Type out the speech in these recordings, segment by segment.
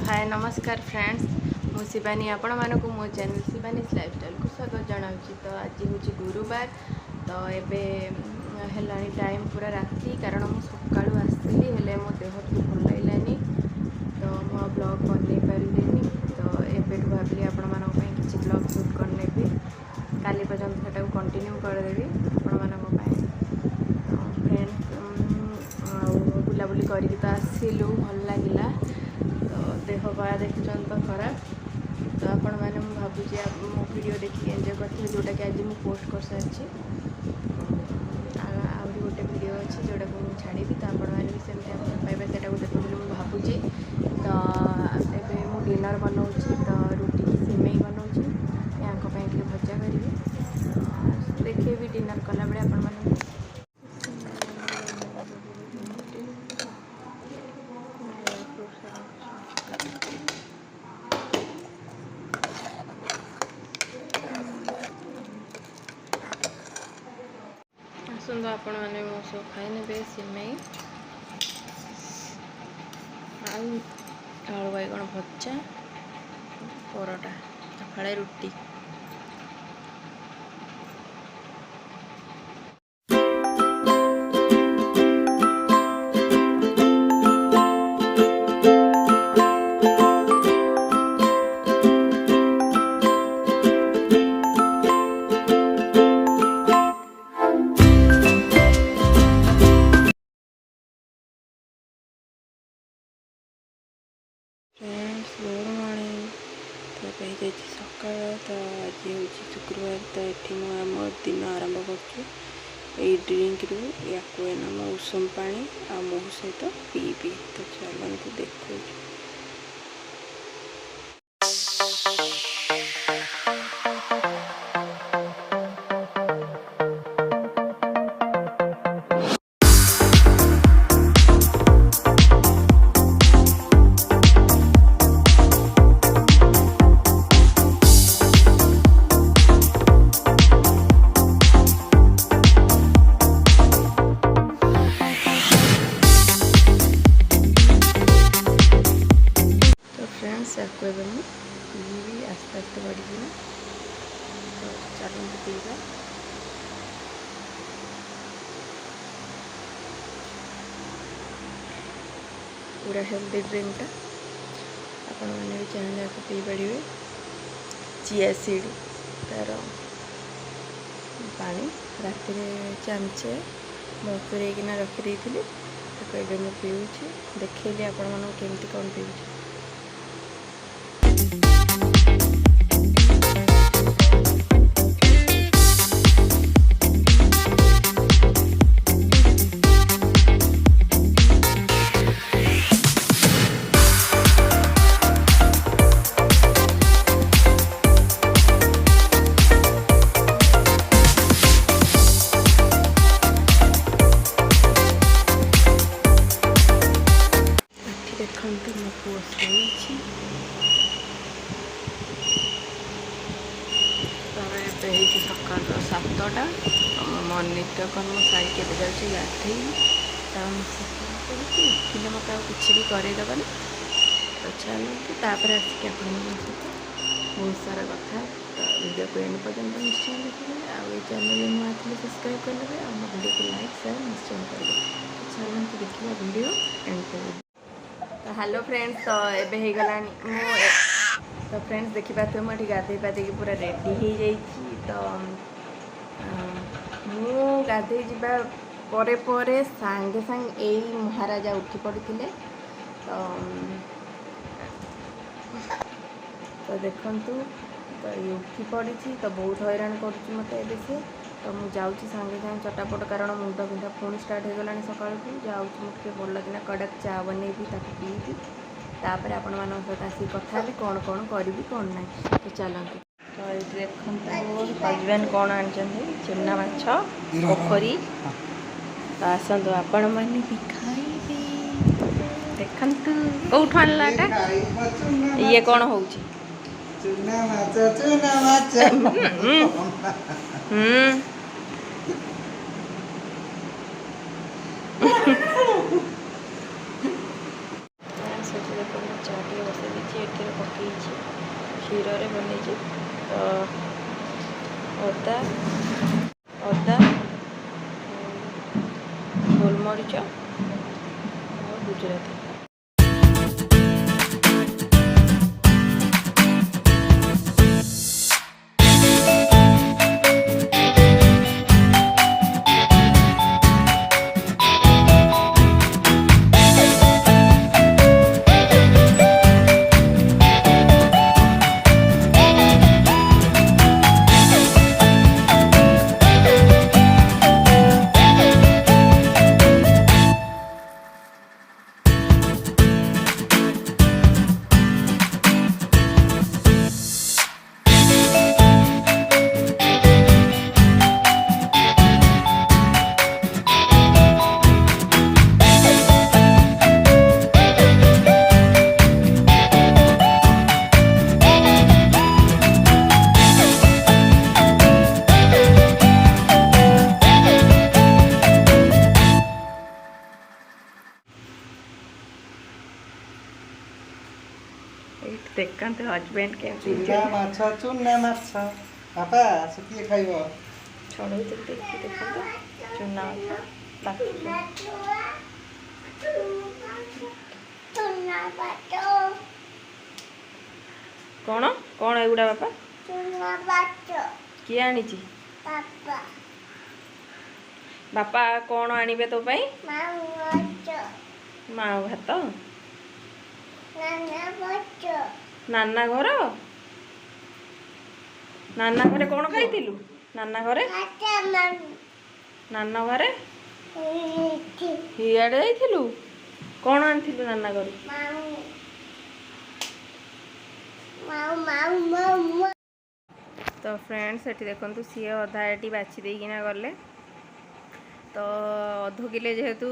हाय नमस्कार फ्रेंड्स मु शिवानी आपण मानक मो चैनल शिवानीज लाइफस्टाइल को स्वागत जनाऊँगी। तो आज हूँ गुरुवार तो एबे टाइम पूरा राति कारण मु सकाळु आसली हेले मो देह टिके भल लागलानी तो मो ब्लॉग बन पारे। तो एबे भाविली आपण मानक पई किछि ब्लॉग शूट करने भी काली पर्यंत सेटा कंटिन्यू करदेवी आपण मानक पई। तो फ्रेंड्स बुलाबुली करके तो आसिलु भल लगिला देह बा देखुं तो खराब तो आपण मैंने भावुची मो वीडियो देखिए एंजॉय करते जोटा कि आज मुझे पोस्ट कर सारी आहरी गोटे वीडियो अच्छी जोटा को मुझे छाड़ी तो आपण मैंने भी सेमती पाइबा से गोटे बोली मुझे भावुची। तो एबे मु डिनर बनाऊँगी तो रुटी की सिमेई बनाऊँगी या भजा करी देखिए भी डिनर कला बेले आपण मैंने आसतु आपण मैंने मो सब खाई ने सिमेई आलू बैगण भजा परोटा फाड़े रुटी। फ्रेंड्स गुड मॉर्निंग तो कही सकाल तो आज हूँ शुक्रवार तो ये आम दिन आरंभ कर ड्रिंक रू या नाम उषम पानी आ मो सहित पीबी। तो चलते देखो को पीबी आस्ते आस्ते बढ़ी तो चलते पीवा पूरा हेल्दी ड्रिंकटा आपण मैंने भी चाहिए पी पारे। चिया सीड तार पानी राति चामचे बतुरेकिना रखी मुझे पीऊँ देखली आपण मन केमती कौन पीऊँ। देखते मो पुओ शोची सकाल 7टा मो नित्यकर्म सारी के जाऊँगी गाधे उठिले मत कि भी करदेवनी। तो चलते आसिक बहुत सारा कथा तो वीडियो को एंड पर्यंत निश्चय देखिए आई चैनल नुआ थे सब्सक्राइब करेंगे और मो वीडियो को लाइक शेयर निश्चय करेंगे। तो चलते देखिए वीडियो एंड कर। तो हेलो फ्रेंड्स तो एबे हो गला तो फ्रेंड्स देखिए मुझे गाधे पाधे पूरा रेडी हो जाइए। तो मु गाधे जा परे सांगे सांग यही महाराजा उठी पड़ते तो देखु तो ये उठी पड़ी तो बहुत हैरान कर मत से। तो मुझे जाऊँगी सांगे सांगे चटापट कारण मुंड बिंधा पुणी स्टार्ट हो गला सकाल को जाऊँगी मुझे भल कि कड़क चा बनईबी पीबी तापर आपण मान सहित आसिक कथा कौन कौन करी कौन ना। तो चलते तो ये देखो हजबैंड कौन आनी चुना माछ पोखरी तो आसतु आपण मैंने भी खाइबे देखु कौठ आनलाटा ये कौन हो चाटी बस ମରିଚ ଆଉ ଗୁଜୁରାତି। देखते हजबैंड के चूना माछ बापा किए खाइब छड़े देखते चूना कौन कौन एगुड़ा बापा किए आनी बापा कौन आनिबे तो पाई माँ भात नाना घर नाना घरे कौन खाइलु नाना घरे नाना घरे हियाड़े जाइलु कौन आनिलु नाना घर तो फ्रेंड्स ये देखो सी अधा ये बाछी देकिना गले तो अध किले जेहेतु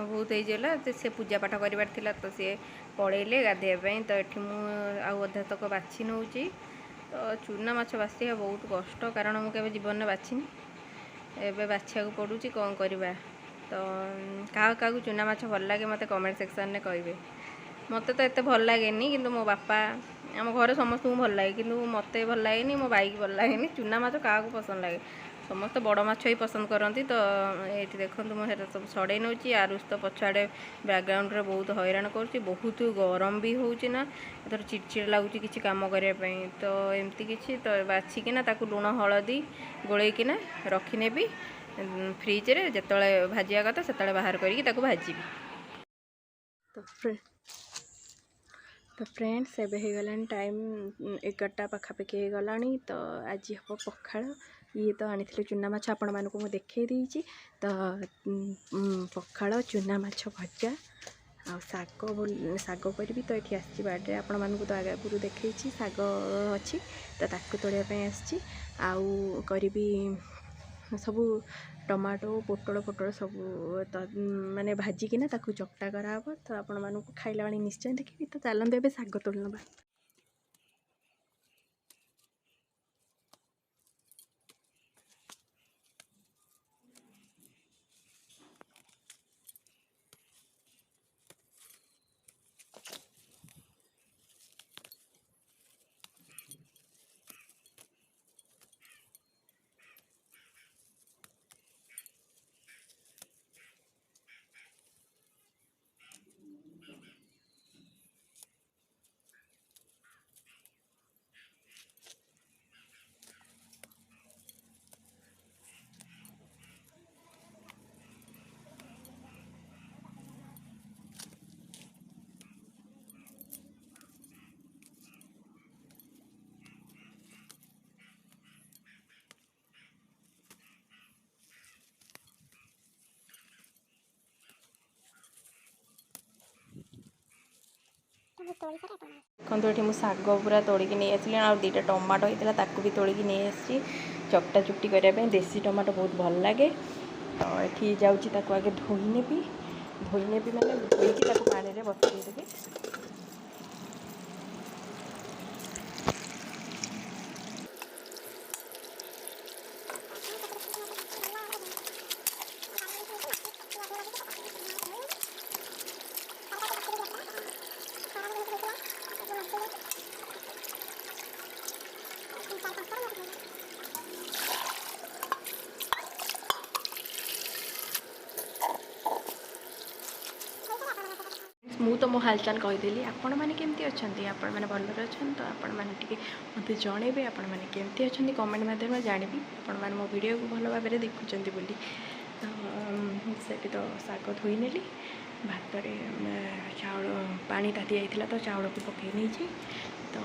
बहुत होगा तो सी पूजा पाठ करार तो सी पड़ेले गाधेवाई तो ये अधा तक बाछी नौ तो चूना माछ बाछिया बहुत कष्ट कारण मुझे जीवन में बाछिनी एवं बाछिया पड़ू कौन करवा तो क्या चूना माछ भल लगे मत कमेंट सेक्शन में कहे मत तो एत भल लगे कि मो बापा आम घर समस्त को भल लगे कि मत भल लगे मो भाई की भल लगे चूना माछ क्या पसंद लगे समस्त बड़ माछ ही पसंद करती तो ये देखो मुझे सब सड़े नौ आरुष तो पछाड़े बैकग्राउंड रे बहुत हैरान कर बहुत गरम भी होना एथर चिड़चिड़ लगुच कि कम करने तो एमती किसी तो बाछिकिना लुण हलदी गोलैकिना रखिने भी फ्रिज रे जिते भाजिया कथा से बाहर करके भाजी तो फ्रेंड्स एबे हो गलानी टाइम 11टा पाखापाखि हो गलानी तो आज हम पखाड़ ये तो आनी चूना माछ आपण मानक मुझे देखई देइछि तो पखाड़ चूना माछ भजा आ साग करी तो ये आसी बाड़े आपण मानक तो आगुरी देखी साग अच्छी तो ताकू तोड़ापी आसी आउ करी सबू टमाटो पोटल फोटल सब तो माने भाजिकिना ताकू चकटा कराब तो आपण मानक खाइला वाली निश्चय देखी तो चलते ए साग तोड़ नवा देखो ये मुझे शाग पूरा तोड़िकी नहीं आसली आ 2टा टमाटो होता ताकू भी तोड़िकी नहीं आसी चकटा चुटी करने देसी टमाटो बहुत भल लगे तो ये जाऊँगी आगे धोईने भी माने धोईकी पानी में बसईदेवी तो मो हालचाल कहीदेली आपण मैंने केमती अच्छा आपण मैंने भलरे अच्छा तो आपण मैंने टी मत जनइबे आपण मैंने केमती अच्छा कमेंट मध्यम जानवी आपण मैंने मो वीडियो को भल भाव में देखुं बोली से तो शाग धोई नेली भात चाउल पानी ताती जाइए तो चाउल को पकई नहीं तो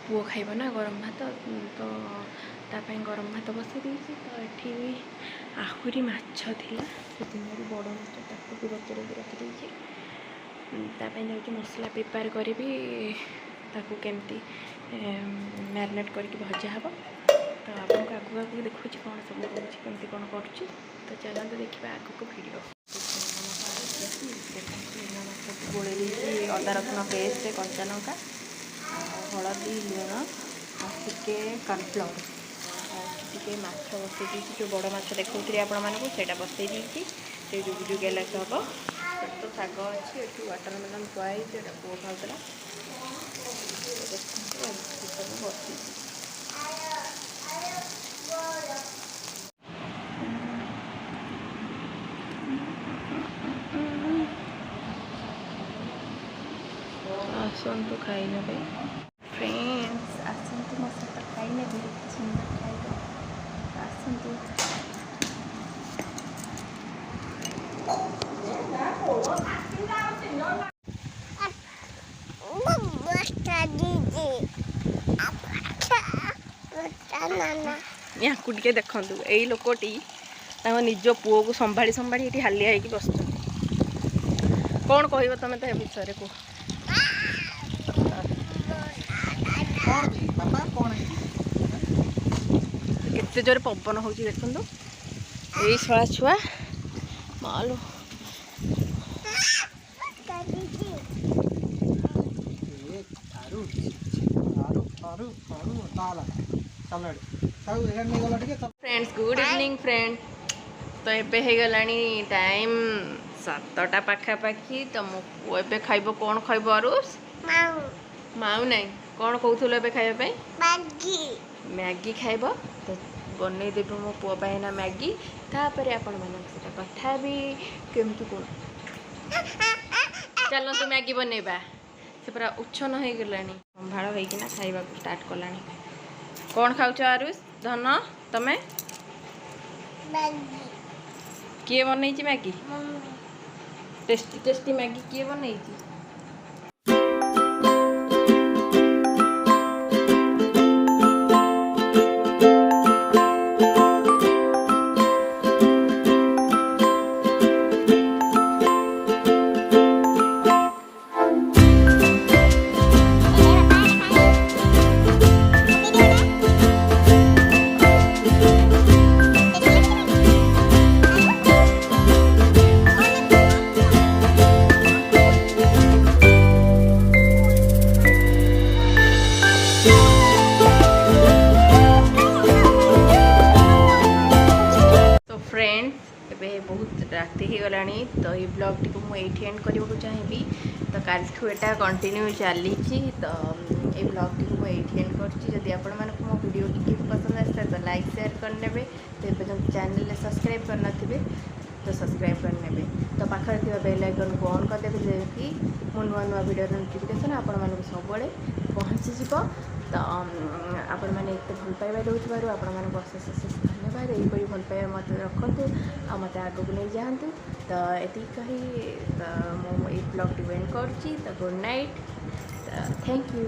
पुओ खाइब ना गरम भात तो तापाई गरम भात बसई देती तो ये आहुरी माछ थिला से बड़ माछ ताकू भी बचर रखिदे जाऊँ मसला प्रिपेयर करी ताकू केमती मैरिनेट करके भजा हे तो आपको आगू आगू देखुँ कौन सब कमी कौन करुँच तो चलते देखा आगू भिडियो गोड़े अदा रसुण पेस्ट कंचा लंका हलदी लुण टे कॉर्नफ्लोर टे माछ बसई दी जो बड़ माछ देखा आपण मानक से बसई दी जुग जुगेला हम तो शाग अच्छी ये वाटरमेलन खुआई पुओ खाऊला सब बसी आसतु खाई ने फ्रेंड्स आसतु मो सहित खाई ने सुंदर खाइबा आसतु यहाँ टे देखु यही लोकटी निज पुओ को संभाली संभाली ये हालिया होगी बस कौन कह तुम तो विषय कह केते जोरे पवन हो देखु यही छड़ा छुआ मालो फ्रेंड्स गुड इवनिंग फ्रेंड तो ये गलानी टाइम 7टा पाखापाखि तो मो पुओ खाइब कौन खाइब अरुष माऊ नहीं कौन कहूल ए खाइबा मैगी खाइब तो बनई देबू मो पुओ ना मैगी तापर आपण मानक कथा भी केमती कौन चलतु मैगी बनइबा से पूरा उच्छन हो गलानी संभाड़ होना खाइबा स्टार्ट कलानी कौन खाऊच आरुष धन तमें किए बनई मैगी टेस्टी टेस्टी मैगी किए बनई बहुत राति हो गला तो ये ब्लॉग टी मुझे एंड करने चाहिए तो कल यहाँ कंटिन्यू चली तो ये ब्लॉग टी मुझे एंड करुँची आपण मानक मो वीडियो टी पसंद आसता तो लाइक शेयर करने तो ये चैनल सब्सक्राइब करना तो सब्सक्राइब करने तो पाखे थी बेल आइकन को ऑन करदे कि मो नुआ नुआ वीडियो नोटिफिकेशन आपण मानक सब पहुँची तो आपण मैंने एत भल पाइबा दूर आपण मानक अशेष अशेष धन्यवाद यहीपरी भल पाइबा मत रखु आ मत आगू नहीं जातु तो ये कही तो मुझे ब्लॉग टी एंड कर गुड नाइट थैंक यू।